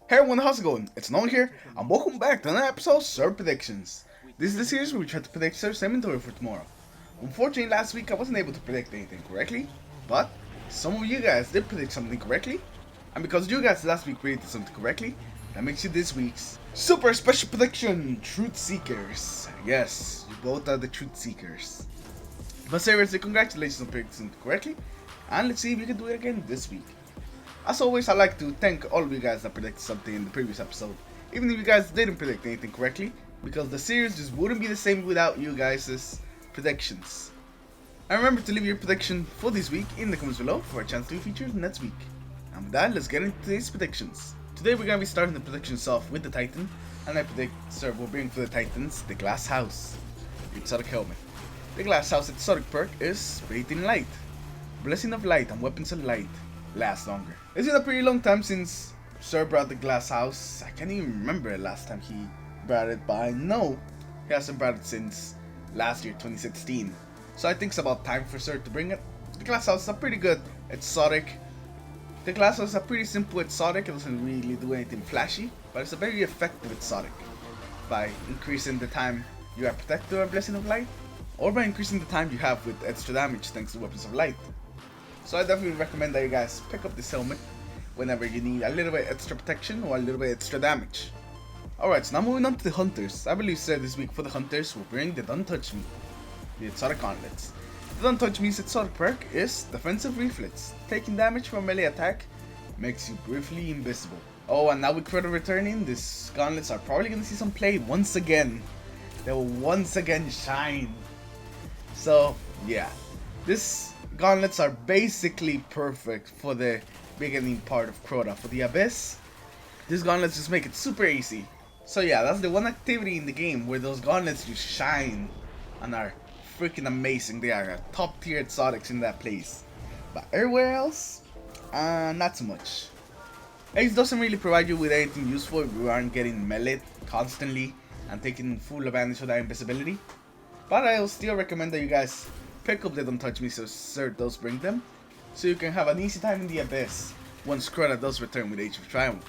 Hey everyone, how's it going? It's Noah here, and welcome back to another episode of Xurs Predictions. This is the series where we try to predict Xurs inventory for tomorrow. Unfortunately, last week I wasn't able to predict anything correctly, but some of you guys did predict something correctly, and because you guys last week predicted something correctly, that makes you this week's super special prediction, Truth Seekers. Yes, you both are the Truth Seekers. But seriously, congratulations on predicting something correctly, and let's see if you can do it again this week. As always, I'd like to thank all of you guys that predicted something in the previous episode, even if you guys didn't predict anything correctly, because the series just wouldn't be the same without you guys' predictions. And remember to leave your prediction for this week in the comments below for a chance to be featured next week. And with that, let's get into today's predictions. Today we're going to be starting the predictions off with the Titan, and I predict we'll bring for the Titans the Glass House, the Exotic Helmet. The Glass House exotic perk is Bathed in Light. Blessing of Light and Weapons of Light last longer. It's been a pretty long time since Sir brought the Glass House. I can't even remember the last time he brought it, but I know he hasn't brought it since last year, 2016. So I think it's about time for Sir to bring it. The Glass House is a pretty good exotic. The Glass House is a pretty simple exotic. It doesn't really do anything flashy, but it's a very effective exotic by increasing the time you are protected by Blessing of Light, or by increasing the time you have with extra damage thanks to Weapons of Light. So I definitely recommend that you guys pick up this helmet whenever you need a little bit extra protection or a little bit extra damage. Alright, so now moving on to the Hunters. I believe this week for the Hunters will bring the Don't Touch Me, the exotic gauntlets. The Don't Touch Me's exotic perk is Defensive Reflex. Taking damage from melee attack makes you briefly invisible. Oh, and now with Credit returning, these gauntlets are probably going to see some play once again. They will once again shine. So, yeah. This gauntlets are basically perfect for the beginning part of Crota. For the Abyss, these gauntlets just make it super easy. So yeah, that's the one activity in the game where those gauntlets just shine and are freaking amazing. They are top tier exotics in that place. But everywhere else, not so much. Ace doesn't really provide you with anything useful if you aren't getting melee constantly and taking full advantage of that invisibility. But I will still recommend that you guys pick up the Don't Touch Me so Sir does bring them, so you can have an easy time in the Abyss once Crota does return with Age of Triumph.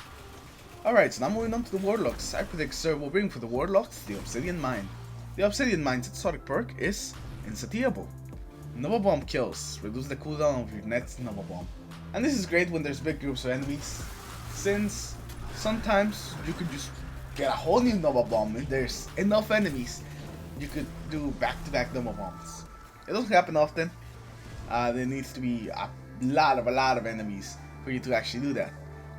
Alright, so now moving on to the Warlocks. I predict Sir will bring for the Warlocks the Obsidian Mine. The Obsidian Mine's exotic perk is Insatiable. Nova Bomb kills, reduce the cooldown of your next Nova Bomb. And this is great when there's big groups of enemies, since sometimes you could just get a whole new Nova Bomb. If there's enough enemies, you could do back-to-back Nova Bombs. It doesn't happen often. There needs to be a lot of enemies for you to actually do that.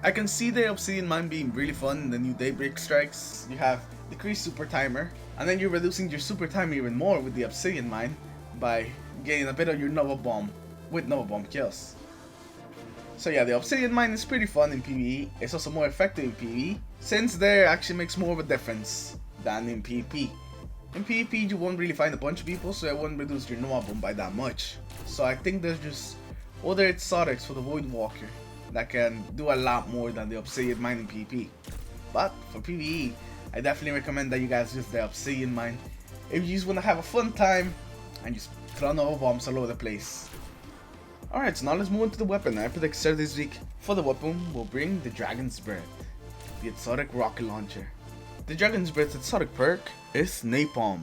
I can see the Obsidian Mine being really fun in the new Daybreak Strikes. You have decreased super timer, and then you're reducing your super timer even more with the Obsidian Mine by getting a bit of your Nova Bomb with Nova Bomb kills. So yeah, the Obsidian Mine is pretty fun in PvE. It's also more effective in PvE, since there actually makes more of a difference than in PvP. In PvP, you won't really find a bunch of people, so it won't reduce your Nova Bomb by that much. So I think there's just other exotics for the Void Walker that can do a lot more than the Obsidian Mine in PvP. But for PvE, I definitely recommend that you guys use the Obsidian Mine if you just want to have a fun time and just throw Nova Bombs all over the place. Alright, so now let's move on to the weapon. I predict Sir this week for the weapon will bring the Dragon's Breath, the exotic rocket launcher. The Dragon's Breath's exotic perk is Napalm.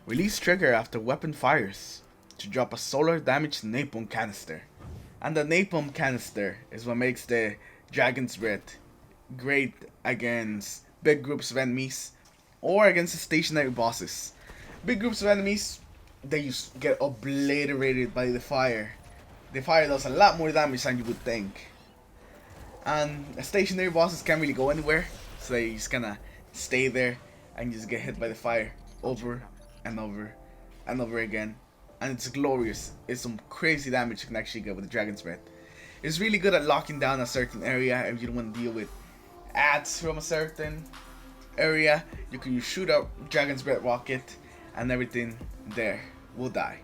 Release trigger after weapon fires to drop a solar damage napalm canister. And the napalm canister is what makes the Dragon's Breath great against big groups of enemies or against the stationary bosses. Big groups of enemies, they just get obliterated by the fire. The fire does a lot more damage than you would think. And stationary bosses can't really go anywhere, so they just kinda stay there and just get hit by the fire over and over and over again. And it's glorious. It's some crazy damage you can actually get with the Dragon's Breath. It's really good at locking down a certain area if you don't want to deal with ads from a certain area. You can shoot out Dragon's Breath rocket and everything there will die.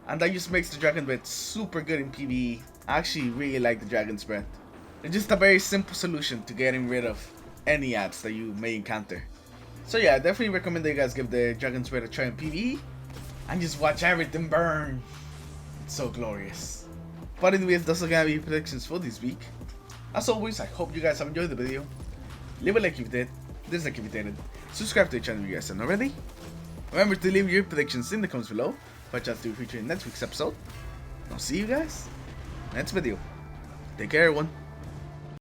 And that just makes the Dragon's Breath super good in PvE. I actually really like the Dragon's Breath. It's just a very simple solution to getting rid of any ads that you may encounter. So yeah, I definitely recommend that you guys give the Dragon's Breath a try in PvE and just watch everything burn. It's so glorious. But anyways, those are gonna be predictions for this week. As always, I hope you guys have enjoyed the video. leave a like if you did, dislike if you didn't, subscribe to the channel if you guys haven't already. Remember to leave your predictions in the comments below for a chance to be featured in next week's episode. And I'll see you guys next video. Take care everyone.